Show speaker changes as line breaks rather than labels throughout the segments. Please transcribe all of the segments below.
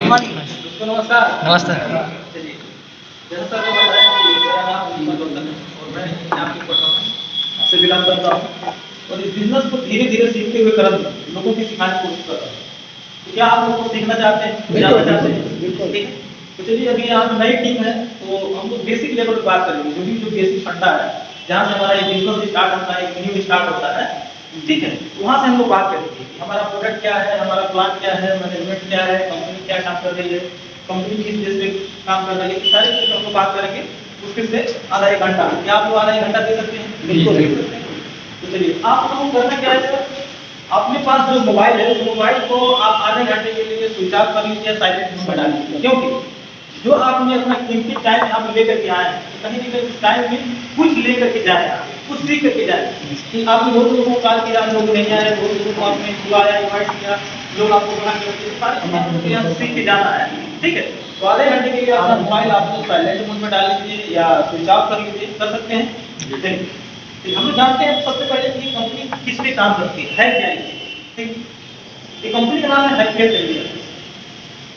दोस्तों नमस्कार।
नमस्ते।
चलिए, जैसा सर ने बताया कि मेरा नाम मोहम्मद वतन है और मैं यहाँ की पटना से बिलोंग करता हूँ और इस बिजनेस को धीरे धीरे सीखते हुए क्रम में लोगों को सिखाने की कोशिश कर रहा हूँ। तो क्या आप लोग को सीखना चाहते हैं, जानना चाहते हैं?
बिल्कुल।
ठीक है। तो चलिए, अभी यहाँ नई टीम है तो हम लोग बेसिक लेवल पर बात करेंगे, जो बेसिक फंडा है, जहाँ से हमारा एक बिजनेस स्टार्ट होता है, एक न्यू स्टार्ट होता है। ठीक है, वहाँ से हम लोग बात करेंगे कि हमारा प्रोडक्ट क्या है, हमारा प्लान क्या है, मैनेजमेंट क्या है, कंपनी क्या काम कर रही है, कंपनी किस बेस पे काम कर रही है, सारी चीज़ हम लोग बात करेंगे। मुश्किल से आधा एक घंटा, क्या आप लोग आधा एक घंटा दे सकते हैं?
बिल्कुल।
तो चलिए, आप लोगों को करना क्या है सर, अपने पास जो मोबाइल है उस मोबाइल को आप आधे घंटे के लिए स्विच ऑफ कर लीजिए, साइलेंट मोड में डाल लीजिए। क्योंकि जो आपने अपना कीमती टाइम आप लेकर के आए हैं, कहीं ना कहीं उस टाइम में कुछ लेकर के जाए, आप कुछ सीख करके जाए। कि आपने बहुत लोगों को कॉल किया, लोग नहीं आए, बहुत लोगों को आपने बुलाया, इन्वाइट किया, लोग आपको बना के सारी चीजें आपको यहाँ सीख के जाना है। ठीक है, तो आधे घंटे के लिए अपना मोबाइल आप लोग साइलेंट मोड में डाल लीजिए या स्विच ऑफ कर लीजिए, कर सकते हैं। चलिए, हम लोग जानते हैं सबसे पहले कि कंपनी किस पे काम करती है क्या ये? ठीक, ये कंपनी का नाम है हैप्पी हेल्थ इंडिया।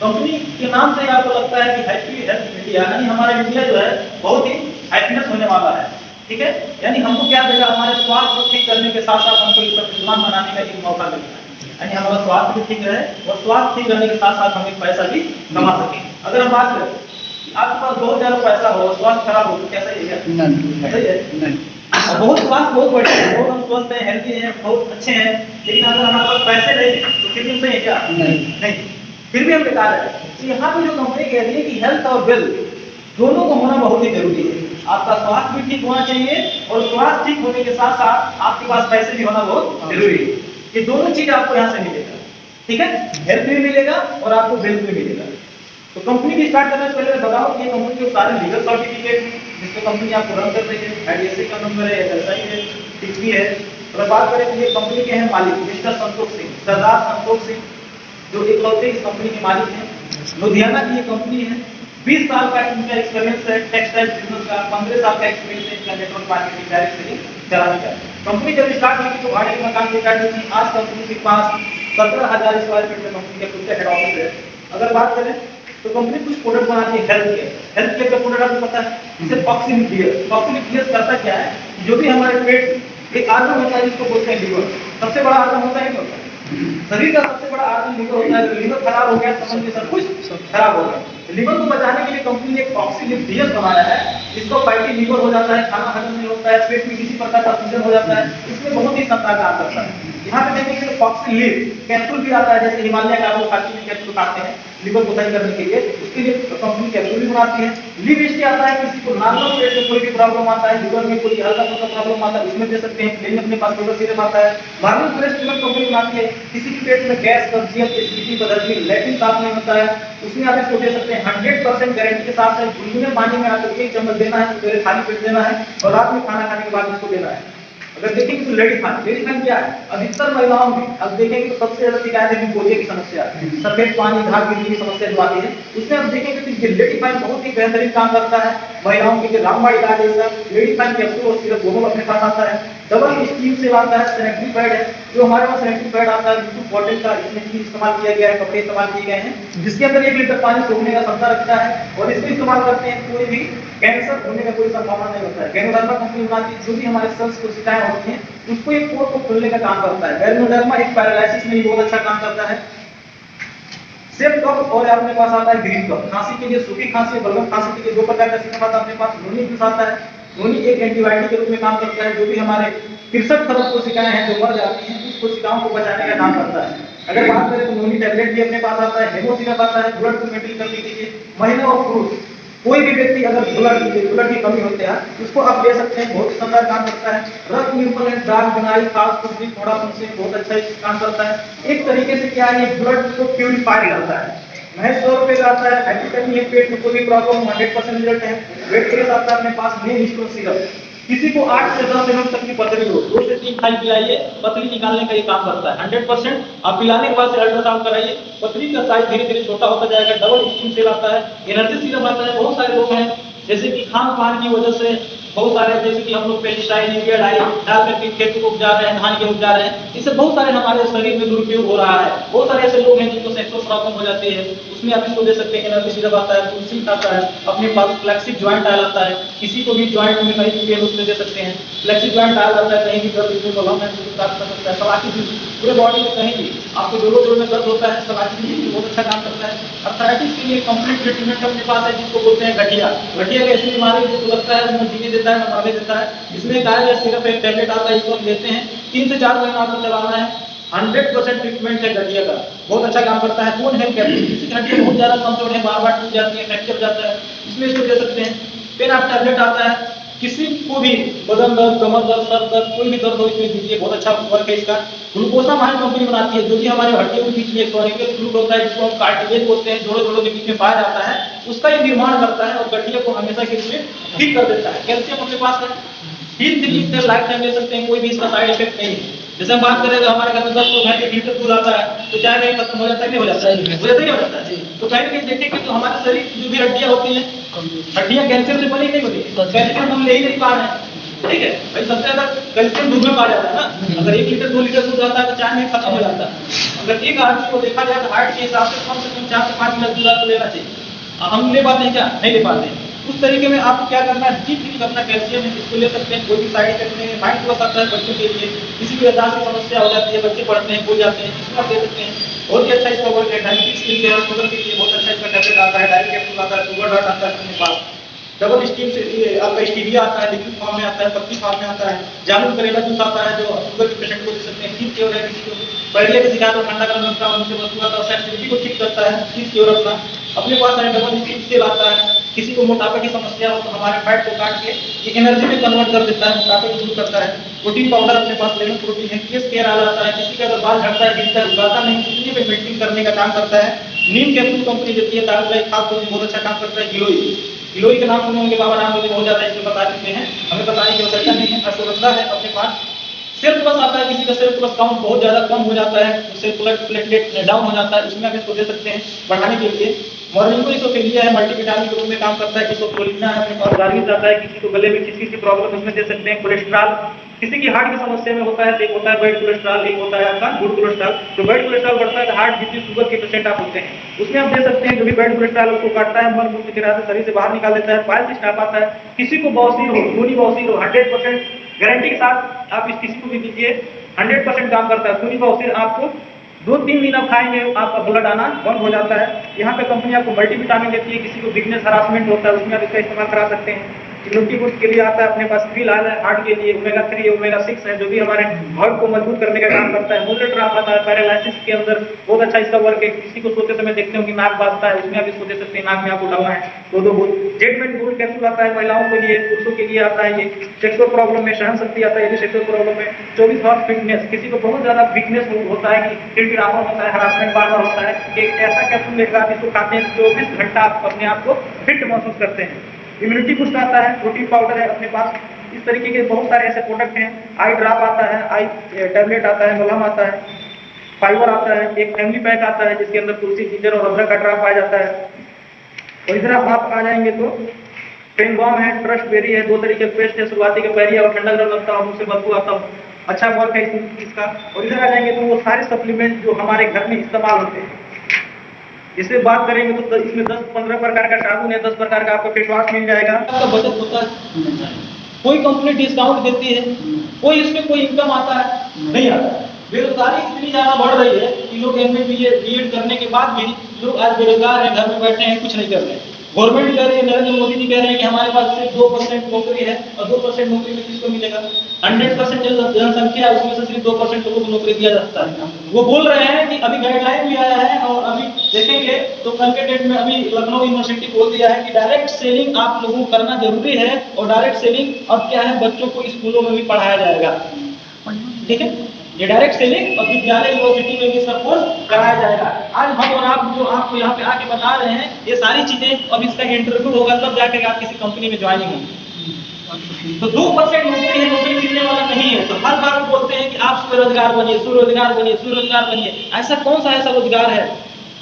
कंपनी के नाम से आपको लगता है कि हैप्पी हेल्थ इंडिया, यानी हमारा इंडिया जो है बहुत ही हैप्पीनेस होने वाला है। ठीक है, यानी हमको क्या देगा, हमारे स्वास्थ्य को ठीक करने के साथ साथ हमको एक प्रतिमान बनाने का एक मौका मिलता है। यानी हमारा स्वास्थ्य भी ठीक रहे और स्वास्थ्य ठीक रहने के साथ साथ हम एक पैसा भी कमा सकें। अगर हम बात करें कि आपके पास 2000 पैसा हो, स्वास्थ्य खराब हो तो कैसा ही है? सही है नहीं। बहुत स्वास्थ्य बहुत बढ़िया है, बहुत हम स्वस्थ हैं, हेल्दी हैं, बहुत अच्छे हैं, लेकिन अगर हमारे पास पैसे नहीं है तो फिर भी सही है क्या? नहीं, फिर भी हम बेकार है। तो यहाँ पे जो कंपनी कह रही है कि हेल्थ और वेल्थ दोनों को होना बहुत ही जरूरी है। आपका स्वास्थ्य भी ठीक होना चाहिए और स्वास्थ्य ठीक होने के साथ साथ आपके पास पैसे भी होना बहुत जरूरी है। ये दोनों चीज आपको यहाँ से मिलेगा। ठीक है, हेल्थ भी मिलेगा और आपको वेल्थ भी मिलेगा। तो कंपनी की स्टार्ट करने से पहले मैं बताऊं कि कंपनी के सारे लीगल सर्टिफिकेट जिसको कंपनी आपको रन कर रही है, आईडीएससी का नंबर है, एसआई है, टिकरी है। और बात करें तो ये कंपनी के हैं मालिक मिस्टर संतोष सिंह, सरदार संतोष सिंह, जो इकलौते इस कंपनी के मालिक हैं। लुधियाना की ये कंपनी है। 20 साल का इनका एक्सपीरियंस है टेक्सटाइल बिजनेस का, 15 साल का एक्सपीरियंस है इनका नेटवर्क मार्केटिंग डायरेक्ट सेलिंग चलाने का। कंपनी जब स्टार्ट हुई थी तो भाड़े के मकान से स्टार्ट हुई थी। आज कंपनी के पास 17,000 स्क्वायर फीट में कंपनी का खुद का हेड ऑफिस है। अगर बात करें तो कंपनी कुछ प्रोडक्ट बनाती है हेल्थ केयर का प्रोडक्ट आपको पता है, जैसे पॉक्सीलिक्लियस करता क्या है, जो भी हमारे पेट एक आर्गन होता है जिसको बोलते हैं लीवर, सबसे बड़ा आर्गन होता है क्या? शरीर का सबसे बड़ा आर्गन लीवर होता है। तो लीवर खराब हो गया, समझ सब कुछ खराब हो गया। लीवर को बचाने के लिए कंपनी ने एक पॉक्सीलिक्लियस बनाया है, जिसको फैटी लीवर हो जाता है, खाना हजम नहीं होता है, पेट में किसी प्रकार का सूजन हो जाता है, इसमें बहुत ही क्षमता काम करता है। यहाँ पे देखेंगे तो पॉक्सीलिव कैप्सूल भी आता है, जैसे हिमालय का लोग खाते हैं कैप्सूल खाते हैं लीवर को सही करने के लिए, उसके लिए कंपनी कैप्सूल भी बनाती है। लिव स्टे आता है, किसी को नॉर्मल पेट में कोई भी प्रॉब्लम आता है, लीवर में कोई हल्का फुल्का प्रॉब्लम आता है, उसमें दे सकते हैं। प्लेन अपने पास फेवर सीरम आता है। नॉर्मल फ्रेश सीरम कंपनी बनाती है, किसी के पेट में गैस, कब्जियत, एसिडिटी, बदहजमी, लैट्रिन साफ नहीं होता है, उसमें आप इसको दे सकते हैं। 100% गारंटी के साथ है। गुनगुने पानी में आपको 1 चम्मच देना है, सवेरे खाली पेट देना है और रात में खाना खाने के बाद इसको देना है। अगर देखेंगे तो लेडी खान क्या है, अधिकतर महिलाओं में अब देखेंगे तो सबसे ज्यादा शिकायत है गोलिया की समस्या, सफेद पानी, घाव गिरने की समस्या जो आती है, उसमें अब देखेंगे तो ये लेडी फाइन बहुत ही बेहतरीन काम करता है। महिलाओं के लिए रामबाण इलाज है सर, लेडी फाइन कैप्सूल और सिरप दोनों अपने पास आता है। डबल स्टीम से आता है। सैनिटरी पैड है, जो हमारे पास सैनिटरी पैड आता है बिल्कुल कॉटन का, इसमें भी इस्तेमाल किया गया है, कपड़े इस्तेमाल किए गए हैं, जिसके अंदर 1 लीटर पानी सोखने का क्षमता रखता है और इसको इस्तेमाल करते हैं कोई भी कैंसर होने का कोई संभावना नहीं होता है। गैनोडर्मा कंपनी बनाती है, जो भी हमारे सेल्स कोशिकाएं होती हैं उसको एक पोर को खोलने का काम करता है। गैनोडर्मा एक पैरालिसिस में भी बहुत अच्छा काम करता है। सेफ कफ और अपने पास आता है ग्रीन कफ, खांसी के लिए, सूखी खांसी, बलगम खांसी के लिए 2 प्रकार का सिरप आता है अपने पास। नोनी जूस आता है, नोनी एक एंटीबायोटिक के रूप में काम करता है, जो भी हमारे 63 खरब कोशिकाएं हैं जो मर जाती हैं उस कोशिकाओं को बचाने का काम करता है। अगर बात करें तो नोनी टैबलेट भी अपने पास आता है, हेमो सिरप आता है, ब्लड को मेंटेन करने के लिए। महिला और पुरुष कोई भी व्यक्ति अगर ब्लड की कमी होते हैं उसको आप ले सकते हैं, बहुत शानदार काम करता है। रक्त निर्मल, दाग बनाई, खास कुछ भी थोड़ा उनसे बहुत अच्छा काम करता है। एक तरीके से क्या है, ये ब्लड को प्यूरिफाई करता है। महज 100 रुपए का आता है। हाइपरटेंशन है, पेट में कोई भी प्रॉब्लम 100% रिजल्ट है। वेट गेन आता है अपने पास मेन स्टोन सिरप, किसी को 8 से 10 mm तक की पथरी हो, 2 से 3 खाली पिलाइए, पथरी निकालने का ये काम करता है 100%। आप पिलाने के बाद से अल्ट्रासाउंड कराइए, पथरी का साइज धीरे धीरे छोटा होता जाएगा। डबल स्टीम सेल आता है, एनर्जी सीरम आता है। बहुत सारे लोग हैं जैसे कि खान पान की वजह से बहुत सारे जैसे कि हम लोग पेस्टिसाइड यूरिया डाल करके खेतों को उपजा रहे हैं, धान के उपजा रहे हैं, इससे बहुत सारे हमारे शरीर में दुरुपयोग हो रहा है। बहुत सारे ऐसे लोग हैं जिनको सेक्सुअल प्रॉब्लम हो जाती है, उसमें आप इसको दे सकते हैं। एनर्जी सिरप आता है, तुलसी आता है, अपने पास फ्लैक्सी ज्वाइंट ऑयल आता है, किसी को भी ज्वाइंट में कहीं भी पेन उसमें दे सकते हैं। फ्लैक्सी ज्वाइंट ऑयल आता है, कहीं भी दर्द इसमें प्रॉब्लम है तो कर सकता है। सलाकी जूस पूरे बॉडी में कहीं भी आपको जोड़ों में दर्द होता है, सलाकी जूस बहुत अच्छा काम करता है। अर्थराइटिस के लिए कंप्लीट ट्रीटमेंट अपने पास है, जिसको बोलते हैं गठिया। गठिया एक ऐसी बीमारी है जो लगता है न जीने देता है न मरने देता है। इसमें गाय सिर्फ एक टैबलेट आता है, इसको हम लेते हैं, 3 से 4 महीना आपको चलाना है। 100% ट्रीटमेंट है गठिया का, बहुत अच्छा काम करता है। बोन हेल्थ कैप्सूल, किसी की हड्डियां बहुत ज्यादा कमजोर है, बार बार टूट जाती है, फ्रैक्चर हो जाता है, इसमें इसको दे सकते हैं। फिर आप टैबलेट आता है, किसी को भी बदन दर्द, कमर दर्द, सर दर्द, कोई भी दर्द हो इसमें दीजिए, बहुत अच्छा वर्क है इसका। ग्लूकोसामाइन कंपनी बनाती है, जो कि हमारे हड्डियों के बीच में एक सॉलिक्यूल फ्लूइड होता है, जिसको हम कार्टिलेज बोलते हैं, जोड़ों के बीच में पाया जाता है, उसका ये निर्माण करता है और गठिया को हमेशा के लिए ठीक कर देता है। कैल्शियम अपने पास है, 3 दिन लाइफ टाइम ले सकते हैं, कोई भी इसका साइड इफेक्ट नहीं है। जैसे हम बात करें तो हमारे घर में 10 लोग हैं, 1 लीटर दूध आता है, तो चाय नहीं खत्म हो जाता है, नहीं हो जाता है, हो जाता है, नहीं हो जाता है। तो कहीं ना कहीं देखें कि तो हमारे शरीर की जो भी हड्डियां होती हैं, हड्डियां कैल्शियम से बनी नहीं होती, कैल्शियम हम ले ही नहीं पा रहे हैं, ठीक है भाई। सबसे ज्यादा कैल्शियम दूध में पा जाता है ना। अगर 1 लीटर 2 लीटर दूध आता है तो चाय में खत्म हो जाता है। अगर एक आदमी को देखा जाए तो हार्ट के हिसाब से कम 4 से 5 गिलास दूध आपको लेना चाहिए। हम ले पाते हैं क्या? नहीं ले पाते हैं। उस तरीके में आपको क्या करना है, जितनी अपना कैल्शियम है इसको ले सकते हैं, कोई भी साइड इफेक्ट नहीं है। माइंड प्लस आता है बच्चों के लिए, किसी भी याददाश्त की समस्या हो जाती है, बच्चे पढ़ते हैं भूल जाते हैं, इसको आप दे सकते हैं। बहुत ही अच्छा इसका वर्क है। डायबिटीज के लिए, शुगर के लिए बहुत अच्छा इसका टैबलेट आता है, डायरी कैप्सूल आता है, शुगर डॉट आता है अपने पास, डबल स्टीम से आपका स्टीविया आता है, लिक्विड फॉर्म में आता है, पत्ती फॉर्म में आता है, जामुन करेला जूस आता है, जो शुगर के पेशेंट को दे सकते हैं। कीट क्योर है, किसी को पहले की शिकायत और ठंडा गर्म लगता है, उनसे बदबू आता है, एसिडिटी को ठीक करता है, कीट क्योर अपना अपने पास है। डबल स्टीम तेल आता है, किसी को मोटापे की समस्या हो तो हमारे फैट को काट के ये एनर्जी में कन्वर्ट कर देता है, मोटापे को दूर करता है। प्रोटीन पाउडर अपने पास लेमन प्रोटीन है, केस केयर आ जाता है, किसी का अगर बाल झड़ता है, गिरता है, उगाता नहीं, कितनी पे मेंटेन करने का काम करता है। नीम कैप्सूल कंपनी देती है, ताकत खाद बहुत अच्छा काम करता है। गिलोई, गिलोई के नाम सुने होंगे, बाबा रामदेव हो जाता है, इसमें बता चुके हैं, हमें बताने की आवश्यकता नहीं है। अश्वगंधा है अपने पास। सेल प्लस आता है, किसी का सेल प्लस काउंट बहुत ज्यादा कम हो जाता है, उससे प्लेटलेट डाउन हो जाता है, इसमें आप इसको दे सकते हैं बढ़ाने के लिए। मॉर्निंगो इसोफिलिया है, मल्टीविटामिन के रूप में काम करता है। इसोफोलिना है अपने पास, गार्गिल आता है, किसी को गले में किसी की प्रॉब्लम उसमें दे सकते हैं। कोलेस्ट्रॉल, किसी की हार्ट की समस्या में होता है, एक होता है बैड कोलेस्ट्रॉल, एक होता है आपका गुड कोलेस्ट्रॉल। तो बैड कोलेस्ट्रॉल बढ़ता है तो हार्ट बीपी शुगर के पेशेंट आप होते हैं, उसमें आप दे सकते हैं। जो भी बैड कोलेस्ट्रॉल उसको काटता है, मल मूत्र के रास्ते शरीर से बाहर निकाल देता है। पाइल्स स्टाफ आता है, किसी को बवासीर हो, खूनी बवासीर हो, 100% गारंटी के साथ आप इस किसी को भी दीजिए, 100% काम करता है। खूनी बवासीर आपको 2-3 दिन आप खाएंगे, आपका ब्लड आना बंद हो जाता है। यहाँ पे कंपनी आपको मल्टीविटामिन देती है, किसी को वीकनेस हरासमेंट होता है, उसमें आप इसका इस्तेमाल करा सकते हैं। इम्यूनिटी बूस्ट के लिए आता है अपने पास, क्रिल आयल है हार्ट के लिए, ओमेगा 3 ओमेगा 6 है, जो भी हमारे हार्ट को मजबूत करने का काम करता है। मोलेट ड्रॉप आता है, पैरालिसिस के अंदर बहुत अच्छा इसका वर्क है। किसी को सोते समय देखते हो कि नाक बाजता है, उसमें आप इसको दे सकते हैं, नाक में आपको दवा है 2-2 बूंद। जेटमेंट गोल्ड कैप्सूल आता है, महिलाओं के लिए, पुरुषों के लिए आता है। ये सेक्सुअल प्रॉब्लम में सहन शक्ति आता है, यदि सेक्सुअल प्रॉब्लम में 24 आवर फिटनेस, किसी को बहुत ज्यादा वीकनेस होता है कि चिड़चिड़ापन होता है, हरासमेंट बार बार होता है, एक ऐसा कैप्सूल लेकर आप इसको खाते हैं, 24 घंटा आप अपने आप को फिट महसूस करते हैं। इम्यूनिटी बूस्ट आता है, प्रोटीन पाउडर है अपने पास। इस तरीके के बहुत सारे ऐसे प्रोडक्ट हैं। आई ड्रॉप आता है, आई टैबलेट आता है, मलहम आता है, फाइबर आता है, एक फैमिली पैक आता है जिसके अंदर तुलसी, जिंजर और अदरक का ड्रॉप पाया जाता है। और इधर आप आ जाएंगे तो पेन बॉम है, ट्रस्ट बेरी है, 2 तरीके पेस्ट है, शुरुआती के पैरी और ठंडा गर्म लगता हूँ, उससे बदबू आता हूँ, अच्छा वर्क है इसका। और इधर आ जाएंगे तो वो सारे सप्लीमेंट जो हमारे घर में इस्तेमाल होते हैं, इससे बात करेंगे तो इसमें 10-15 प्रकार का साबुन है, 10 प्रकार का आपको फेस वॉश मिल जाएगा। आपका बचत होता है, कोई कंपनी डिस्काउंट देती है, कोई इसमें कोई इनकम आता है नहीं आता है। बेरोजगारी इतनी ज्यादा बढ़ रही है कि लोग एमए बीएड करने के बाद भी लोग आज बेरोजगार हैं, घर में बैठे हैं, कुछ नहीं कर रहे हैं। गवर्नमेंट कह रही है, नरेंद्र मोदी जी कह रहे हैं कि हमारे पास सिर्फ 2% नौकरी है, और 2% नौकरी में किसको मिलेगा? 100% जनसंख्या है, उसमें से सिर्फ 2% लोगों को नौकरी दिया जाता है। वो बोल रहे हैं कि अभी गाइडलाइन भी आया है, और अभी देखेंगे तो कल के डेट में अभी लखनऊ यूनिवर्सिटी बोल दिया है कि डायरेक्ट सेलिंग आप लोगों को करना जरूरी है। और डायरेक्ट सेलिंग अब क्या है, बच्चों को स्कूलों में भी पढ़ाया जाएगा, ठीक है। ये डायरेक्ट सेलिंग और विद्यालय यूनिवर्सिटी में भी सब कोर्स कराया जाएगा। आज हम और आप जो आपको यहाँ पे आके बता रहे हैं, ये सारी चीजें अब इसका इंटरव्यू होगा, तब जाकर आप किसी कंपनी में ज्वाइनिंग होंगे। तो 2% नौकरी है, नौकरी मिलने वाला नहीं है। तो हर बार वो बोलते हैं कि आप स्वरोजगार बनिए, स्वरोजगार बनिए, स्वरोजगार बनिए। ऐसा कौन सा ऐसा रोजगार है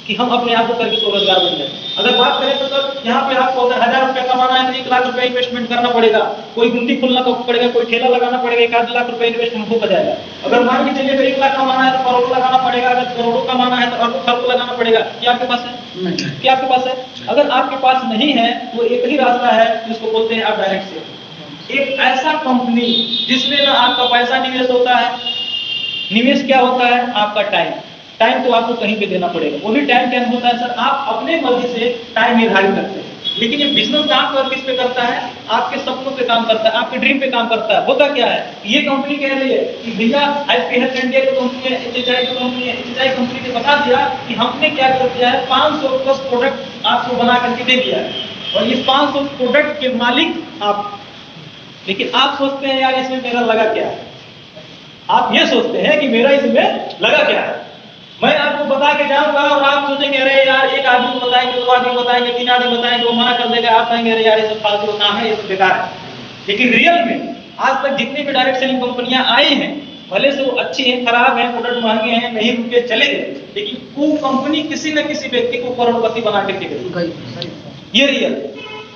कि हम अपने आप को करके स्वरोजगार बन जाए। अगर बात करें तो सर यहाँ पे आपको अगर 1000 रुपये कमाना है तो 1 लाख रुपये इन्वेस्टमेंट करना पड़ेगा, कोई गुमटी खोलना पड़ेगा, कोई ठेला लगाना पड़ेगा, 1 लाख रुपये इन्वेस्टमेंट हो जाएगा। अगर मान के चलिए 1 लाख कमाना है तो करोड़ों लगाना पड़ेगा, अगर करोड़ों कमाना है तो अरबों खरबों लगाना पड़ेगा। क्या आपके पास है? क्या आपके पास है? अगर आपके पास नहीं है तो एक ही रास्ता है जिसको बोलते हैं आप डायरेक्ट सेल। एक ऐसा कंपनी जिसमें ना आपका पैसा निवेश होता है, निवेश क्या होता है? आपका टाइम। टाइम तो आपको कहीं पे देना पड़ेगा, वो भी टाइम क्या होता है सर? आप अपने मर्जी से टाइम निर्धारित करते हैं। लेकिन ये बिजनेस काम कर किस पे करता है? आपके सपनों पे काम करता है, आपके ड्रीम पे काम करता है। होता क्या है? ये कंपनी कह रही है कि भैया हैप्पी हेल्थ इंडिया की कंपनी है, HHI की कंपनी है, HHI कंपनी ने बता दिया कि हमने क्या कर दिया है, 500 प्लस प्रोडक्ट आपको बना करके दे दिया है और ये 500 प्रोडक्ट के मालिक आप। लेकिन आप सोचते हैं यार इसमें मेरा लगा क्या है? आप ये सोचते हैं कि मेरा इसमें लगा क्या है। मैं आपको बता के जाऊंगा और आप सोचेंगे अरे यार एक आदमी को बताएंगे, 2 आदमी बताएंगे, 3 आदमी बताएंगे, वो मना कर देगा, आप कहेंगे अरे यार ये सब फालतू काम है, ये सब बेकार है। लेकिन रियल में आज तक जितनी भी डायरेक्ट सेलिंग कंपनियां आई हैं, भले से वो अच्छी हैं, खराब हैं, प्रोडक्ट महंगे हैं, नहीं रुके चले गए, लेकिन वो कंपनी किसी न किसी व्यक्ति को करोड़पति बना करके गई। ये रियल,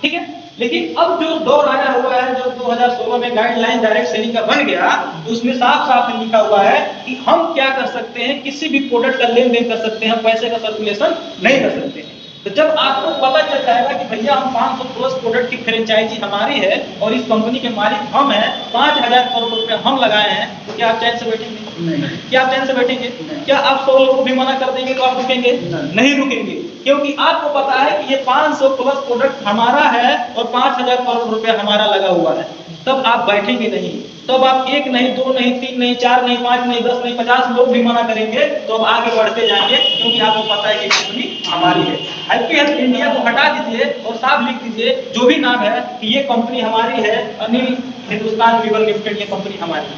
ठीक है। लेकिन अब जो दौर आया हुआ है, जो 2016 में गाइडलाइन डायरेक्ट सेलिंग का बन गया, उसमें साफ साफ लिखा हुआ है कि हम क्या कर सकते हैं, किसी भी प्रोडक्ट का लेन देन कर सकते हैं, पैसे का सर्कुलेशन नहीं कर सकते हैं। तो जब आपको पता चल जाएगा कि भैया हम 500 प्लस प्रोडक्ट की फ्रेंचाइजी हमारी है और इस कंपनी के मालिक हम हैं, 5000 करोड़ रुपए हम लगाए हैं, तो क्या आप चैन से बैठेंगे? नहीं। क्या आप चैन से बैठेंगे? क्या आप 100 लोगों को भी मना कर देंगे तो आप रुकेंगे? नहीं रुकेंगे, क्योंकि आपको पता है कि ये 500 प्लस प्रोडक्ट हमारा है और 5000 करोड़ रुपए हमारा लगा हुआ है। तब आप बैठेंगे नहीं, तब आप 1 नहीं, 2 नहीं, 3 नहीं, 4 नहीं, 5 नहीं, 10 नहीं, 50 लोग भी मना करेंगे तो अब आगे बढ़ते जाएंगे, क्योंकि आपको पता है कि कंपनी हमारी है। हैप्पी हेल्थ इंडिया को हटा दीजिए और साफ लिख दीजिए जो भी नाम है कि ये कंपनी हमारी है, अनिल हिंदुस्तान लीवर लिमिटेड, ये कंपनी हमारी है,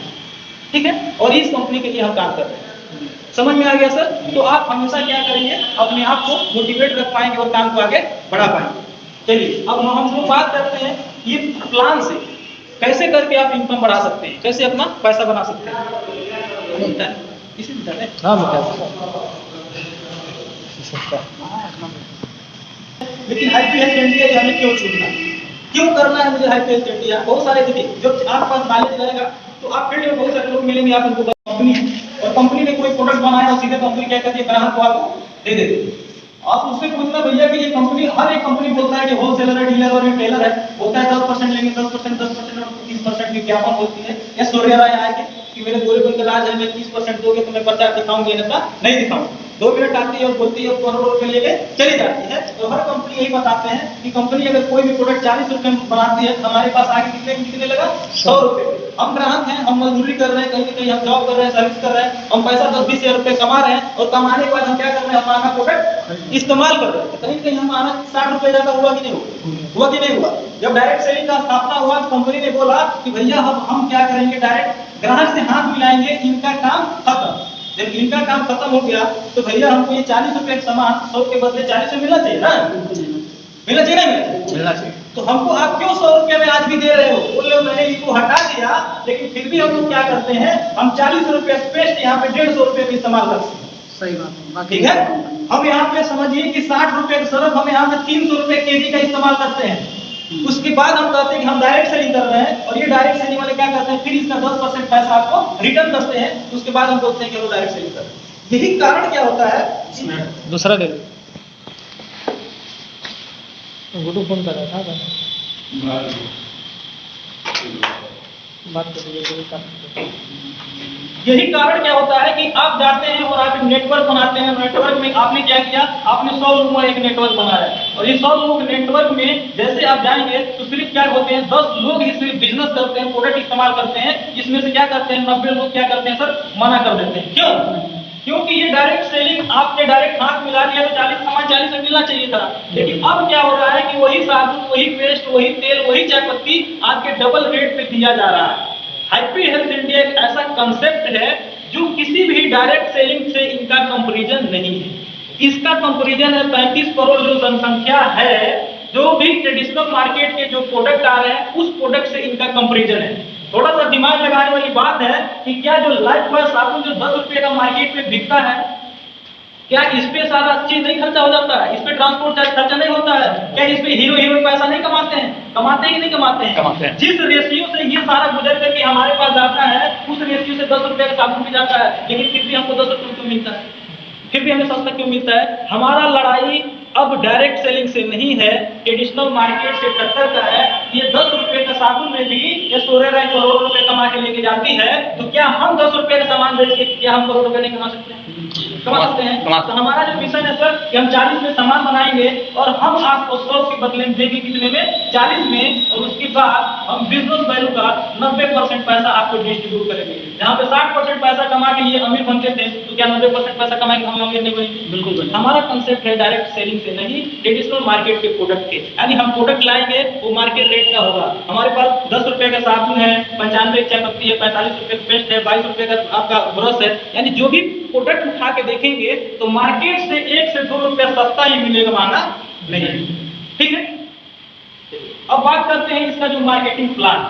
ठीक है। और इस कंपनी के लिए हम काम कर रहे हैं। समझ में आ गया सर? तो आप हमेशा क्या करेंगे, अपने आप को मोटिवेट रख पाएंगे और काम को आगे बढ़ा पाएंगे। चलिए अब हम लोग बात करते हैं ये प्लान से कैसे करके आप इनकम बढ़ा सकते हैं, कैसे अपना पैसा बना सकते हैं। लेकिन हैप्पी हेल्थ इंडिया ये हमें क्यों चुनना, क्यों करना है मुझे हैप्पी हेल्थ इंडिया? बहुत सारे देखिए, जब आपके पास नॉलेज रहेगा तो आप फील्ड में बहुत सारे लोग मिलेंगे, आप उनको कंपनी है और कंपनी ने कोई प्रोडक्ट बनाया और सीधे कंपनी क्या करती है, ग्राहक को आपको दे देती है। आप उससे पूछना भैया कि ये कंपनी, हर एक कंपनी बोलता है कि होलसेलर है, डीलर और रिटेलर है, बोलता है 10% लेंगे, 10% 10% और 30% की विज्ञापन होती है। या सूर्य राय आए कि मेरे गोरे बन का राज है, मैं 30% दोगे तो मैं प्रचार दिखाऊंगी, अन्यथा नहीं दिखाऊंगी। 2 मिनट आती है और बोलती है करोड़ों रुपए लेके चली जाती है। तो हर कंपनी यही बताते हैं कि कंपनी अगर कोई भी प्रोडक्ट 40 रुपए में बनाती है, हमारे पास आगे कितने लगा? 100 रुपए। हम ग्राहक हैं, हम मजदूरी कर रहे हैं, कहीं ना कहीं हम जॉब कर रहे हैं, सर्विस कर रहे हैं, हम पैसा 10-20 हजार रुपए कमा रहे हैं और कमाने के बाद हम क्या कर रहे हैं, हमारा प्रोडक्ट इस्तेमाल कर रहे हैं। कहीं कहीं हमारा 60 रुपए ज्यादा हुआ कि नहीं हुआ कि नहीं हुआ? जब डायरेक्ट सेलिंग का स्थापना हुआ तो कंपनी ने बोला कि भैया हम क्या करेंगे, डायरेक्ट ग्राहक से हाथ मिलाएंगे, इनका काम खत्म। जब इनका काम खत्म हो गया तो भैया हमको ये 40 रुपए का सामान 100 के बदले 40 में मिलना चाहिए ना? मिलना चाहिए ना? मिलना चाहिए। तो हमको आप क्यों 100 रुपए में आज भी दे रहे हो? बोल रहे हो मैंने इसको हटा दिया, लेकिन फिर भी हम लोग क्या करते हैं, हम 40 रुपए पेस्ट यहाँ पे 150 रुपए में इस्तेमाल करते हैं। सही बात, ठीक है। हम यहाँ पे समझिए कि 60 रुपए का सरफ हम यहाँ पे 300 रुपए केजी का इस्तेमाल करते हैं। उसके बाद हम कहते हैं कि हम डायरेक्ट सेलिंग कर रहे हैं और ये डायरेक्ट सेलिंग वाले क्या करते हैं, फिर इसका 10% पैसा आपको रिटर्न करते हैं। उसके बाद हम बोलते हैं कि वो डायरेक्ट सेलिंग कर रहे हैं। यही कारण क्या होता है,
दूसरा ले गुड्डू फोन कर रहा था, बात कर।
यही कारण क्या होता है कि आप जाते हैं और आप एक नेटवर्क बनाते हैं। नेटवर्क में आपने क्या किया, आपने 100 लोगों का एक नेटवर्क बनाया और ये 100 लोगों के नेटवर्क में जैसे आप जाएंगे तो सिर्फ क्या होते हैं, 10 लोग ही सिर्फ बिजनेस करते हैं, प्रोडक्ट इस्तेमाल करते हैं। इसमें से क्या करते हैं, 90 लोग क्या करते हैं सर, मना कर देते हैं। क्यों? क्योंकि ये डायरेक्ट सेलिंग आपने डायरेक्ट हाथ मिला दिया तो 40 सामान 40 में मिलना चाहिए था। लेकिन अब क्या हो रहा है कि वही साबुन, वही पेस्ट, वही तेल, वही चाय पत्ती आपके डबल रेट पे दिया जा रहा है। हैप्पी हेल्थ इंडिया एक ऐसा कंसेप्ट है जो किसी भी डायरेक्ट सेलिंग से इनका कंपैरिजन नहीं है। इसका कंपैरिजन है 35 करोड़ जो जनसंख्या है, जो भी ट्रेडिशनल मार्केट के जो प्रोडक्ट आ रहे हैं उस प्रोडक्ट से इनका कंपैरिजन है। थोड़ा सा दिमाग लगाने वाली बात है कि क्या जो लाइफ बॉय साबुन जो 10 रुपए का मार्केट में बिकता है, क्या इस पे सारा चीज नहीं खर्चा हो जाता है? इस पे ट्रांसपोर्ट चार्ज खर्चा नहीं होता है? क्या इस पे हीरो हीरोइन पैसा नहीं कमाते हैं? कमाते हैं कि नहीं कमाते हैं?
कमाते हैं।
जिस रेशियो से ये सारा गुजर करके हमारे पास जाता है, उस रेशियो से 10 रुपए का साबुन भी जाता है, लेकिन फिर भी हमको 10 रुपए क्यों मिलता है? फिर भी हमें सस्ता क्यों मिलता है? हमारा लड़ाई अब डायरेक्ट सेलिंग से नहीं है, ट्रेडिशनल मार्केट से टक्कर का है। ये 10 रुपए का साबुन में भी ये सोरेराय करोड़ रुपए कमा के लेके जाती है, तो क्या हम 10 रुपए का सामान बेच के क्या हम करोड़ रुपए नहीं कमा सकते हैं? कमा सकते हैं। तो हमारा जो मिशन है सर कि हम 40 में सामान बनाएंगे और हम आपको 100 के बदले में देंगे कितने में? 40 में, और उसके बाद हम बिजनेस वैल्यू का 90% पैसा आपको डिस्ट्रीब्यूट करेंगे। जहाँ पे 60% पैसा कमा के ये अमीर बनते थे, तो क्या 90% पैसा कमा के हम अमीर नहीं बनेंगे? बिल्कुल। हमारा कंसेप्ट है डायरेक्ट सेलिंग से नहीं, ट्रेडिशनल मार्केट के प्रोडक्ट के, यानी हम प्रोडक्ट लाएंगे वो मार्केट रेट का होगा। हमारे पास 10 रुपए का साबुन है, 95 की चाय पत्ती है, 45 रुपए का पेस्ट है, 22 रुपए का आपका ब्रश है, यानी जो भी प्रोडक्ट उठा के देखेंगे तो मार्केट से 1 से 2 रुपया सस्ता ही मिलेगा, माना नहीं। ठीक है, अब बात करते हैं इसका जो मार्केटिंग प्लान।